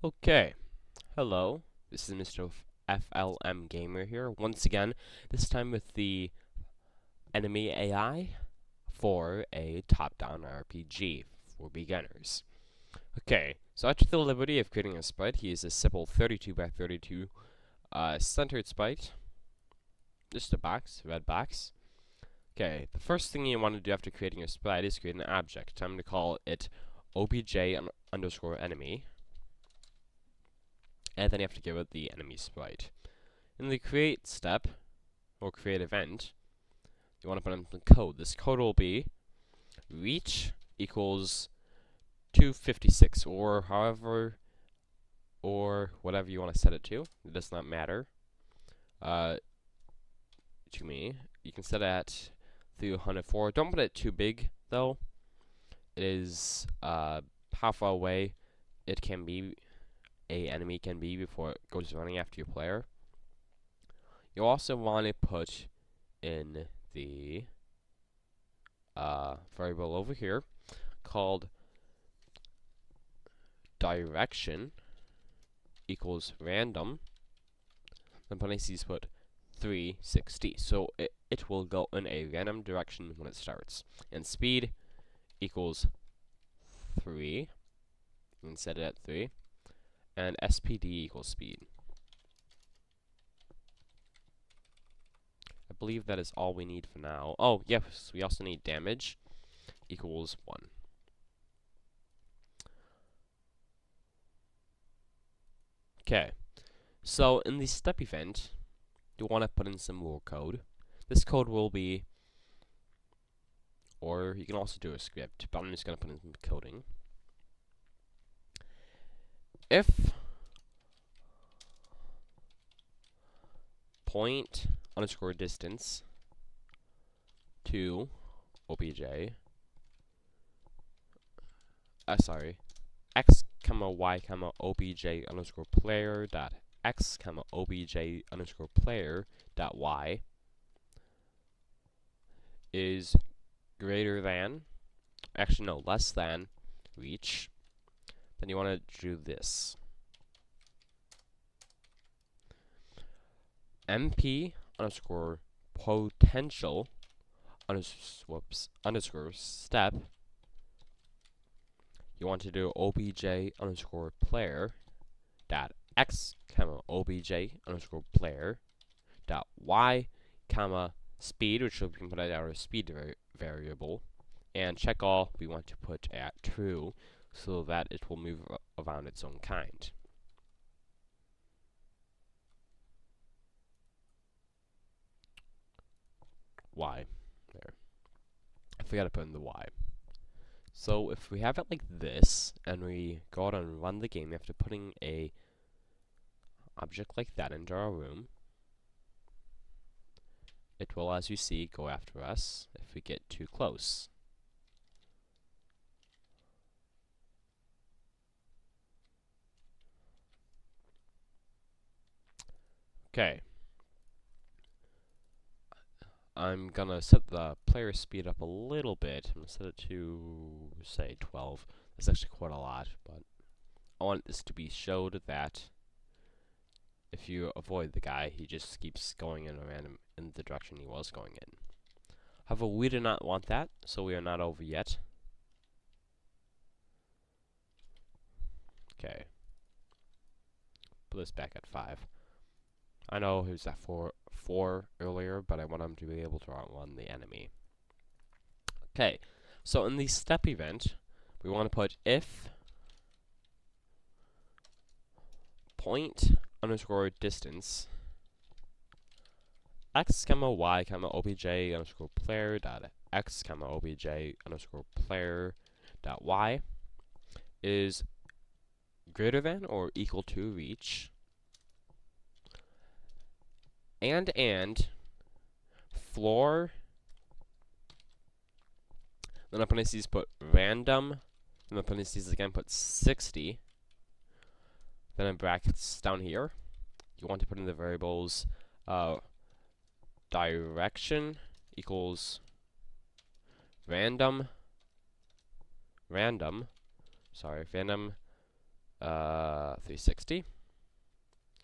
Okay, hello, this is Mr. FLM Gamer here, once again, this time with the enemy AI for a top-down RPG for beginners. Okay, so I took the liberty of creating a sprite. He is a simple 32 by 32 centered sprite, just a box, red box. Okay, the first thing you want to do after creating your sprite is create an object. I'm going to call it obj enemy. And then you have to give it the enemy sprite. In the create step, or create event, you want to put in the code. This code will be reach equals 256, or however, or whatever you want to set it to. It does not matter to me. You can set it at 304. Don't put it too big, though. It is how far away it can be, a enemy can be before it goes running after your player. You also want to put in the variable over here called direction equals random. Then parentheses put 360. So it will go in a random direction when it starts. And speed equals 3. You can set it at 3. And SPD equals speed. I believe that is all we need for now. Oh, yes, we also need damage equals 1. Okay, so in the step event, you want to put in some more code. This code will be, or you can also do a script, but I'm just going to put in some coding. If point underscore distance to obj, x comma y comma obj underscore player dot x comma obj underscore player dot y is greater than, actually no, less than reach, then you want to do this. MP underscore potential underscore step. You want to do obj underscore player dot x comma obj underscore player dot y comma speed, which we can put at our speed variable, and check all we want to put at true so that it will move around its own kind. Y. There. I forgot to put in the Y. So if we have it like this, and we go out and run the game, we have to put in a object like that into our room. It will, as you see, go after us if we get too close. Okay. I'm gonna set the player speed up a little bit. I'm gonna set it to, say, 12. That's actually quite a lot, but I want this to be showed that if you avoid the guy, he just keeps going in the direction he was going in. However, we do not want that, so we are not over yet. Okay. Put this back at 5. I know he was at 4 earlier, but I want him to be able to outrun the enemy. Okay, so in the step event, we want to put if point underscore distance x comma y comma obj underscore player dot x comma obj underscore player dot y is greater than or equal to reach, and floor, then up parentheses put random, then up parentheses again put 60, then in brackets down here, you want to put in the variables direction equals random, 360.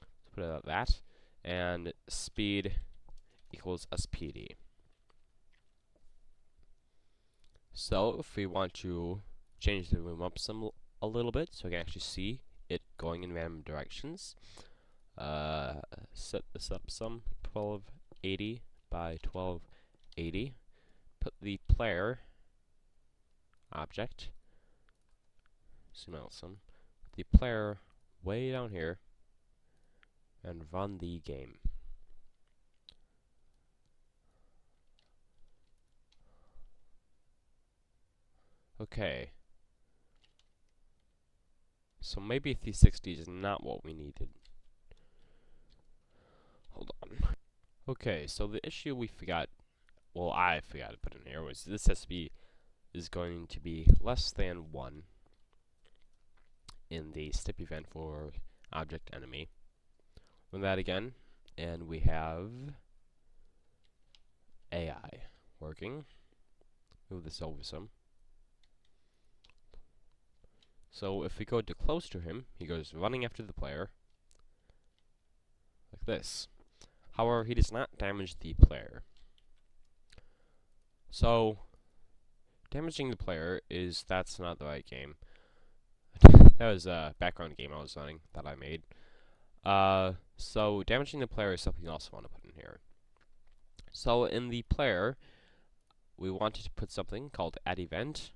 Let's put it at that. And speed equals SPD. So if we want to change the room up a little bit, so we can actually see it going in random directions, set this up some 1280 by 1280. Put the player object, zoom out some, put the player way down here, and run the game. Okay. So maybe 360 is not what we needed. Hold on. Okay, so the issue we forgot, well, I forgot to put in here, was this SB is going to be less than 1 in the step event for object enemy. Run that again, and we have AI working. Move this over some. So if we go too close to him, he goes running after the player, like this. However, he does not damage the player. So, damaging the player that's not the right game. That was a background game I was running that I made. So damaging the player is something else I want to put in here. So in the player, we wanted to put something called add event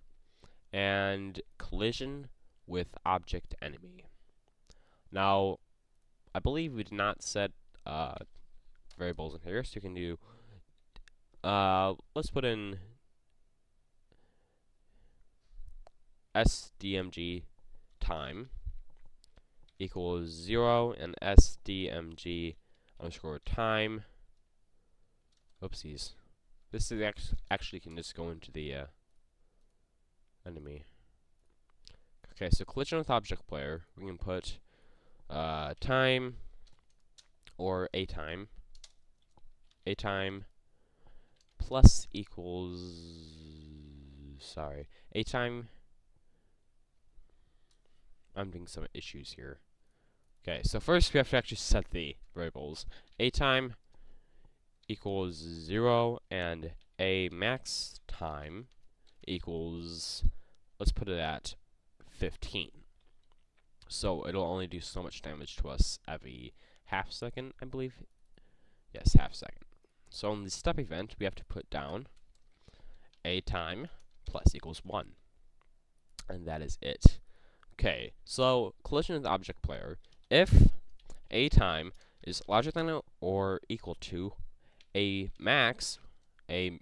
and collision with object enemy. Now, I believe we did not set variables in here, so you can do, let's put in SDMG time equals 0 and SDMG underscore time. Oopsies. This is actually can just go into the enemy. Okay, so collision with object player, we can put time or a time plus equals, a time. I'm having some issues here. Okay, so first we have to actually set the variables. A time equals 0 and a max time equals, let's put it at 15. So it'll only do so much damage to us every half second, I believe. Yes, half second. So in the step event, we have to put down a time plus equals 1. And that is it. Okay, so collision with object player. If a time is larger than or equal to a max, time,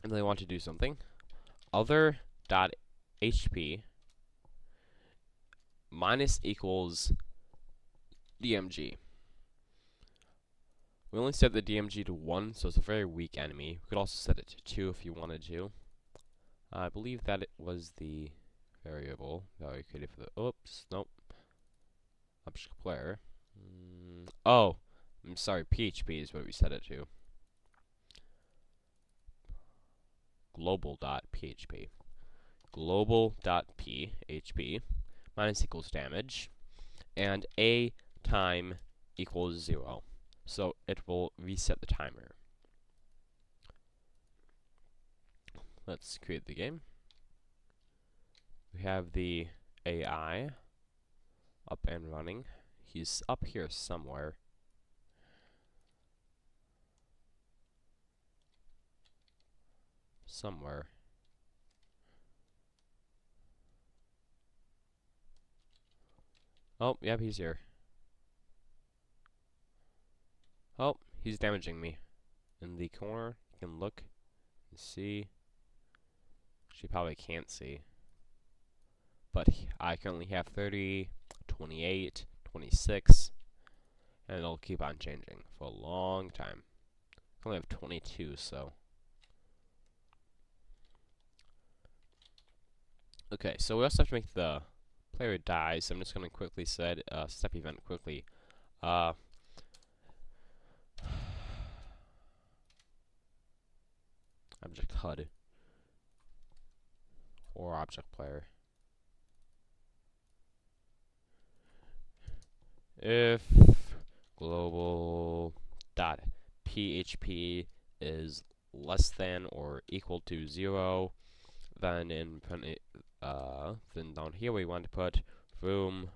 and they want to do something, other.hp minus equals DMG. We only set the DMG to 1, so it's a very weak enemy. We could also set it to 2 if you wanted to. I believe that it was the variable that we created for the, oops, nope, object player. Oh, I'm sorry, PHP is what we set it to. Global.php. Global.php minus equals damage, and a time equals 0. So it will reset the timer. Let's create the game. We have the AI up and running. He's up here somewhere. Oh, yep, he's here. Oh, he's damaging me. In the corner, you can look and see. She probably can't see. But I currently have 30, 28, 26, and it'll keep on changing for a long time. I only have 22, so. Okay, so we also have to make the player die, so I'm just going to quickly set step event quickly. Object HUD or object player. if global dot php is less than or equal to 0, then then down here we want to put room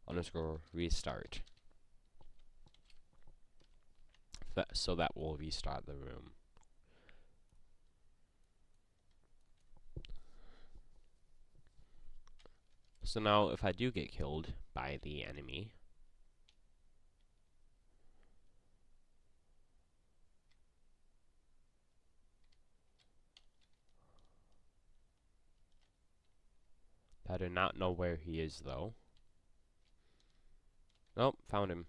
underscore restart. So that will restart the room. So now if I do get killed by the enemy, I do not know where he is though. Nope, found him.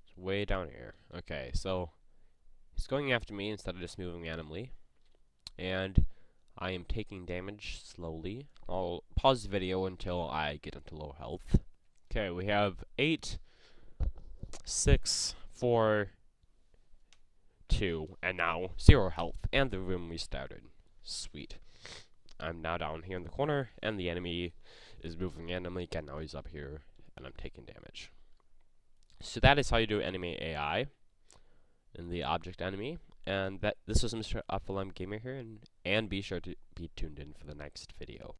It's way down here. Okay, so he's going after me instead of just moving randomly. And I am taking damage slowly. I'll pause the video until I get into low health. Okay, we have 8, 6, 4, 2, and now 0 health, and the room restarted. Sweet. I'm now down here in the corner, and the enemy is moving randomly. Again, now he's up here, and I'm taking damage. So that is how you do enemy AI in the object enemy. And this was Mr. FLM Gamer here, and be sure to be tuned in for the next video.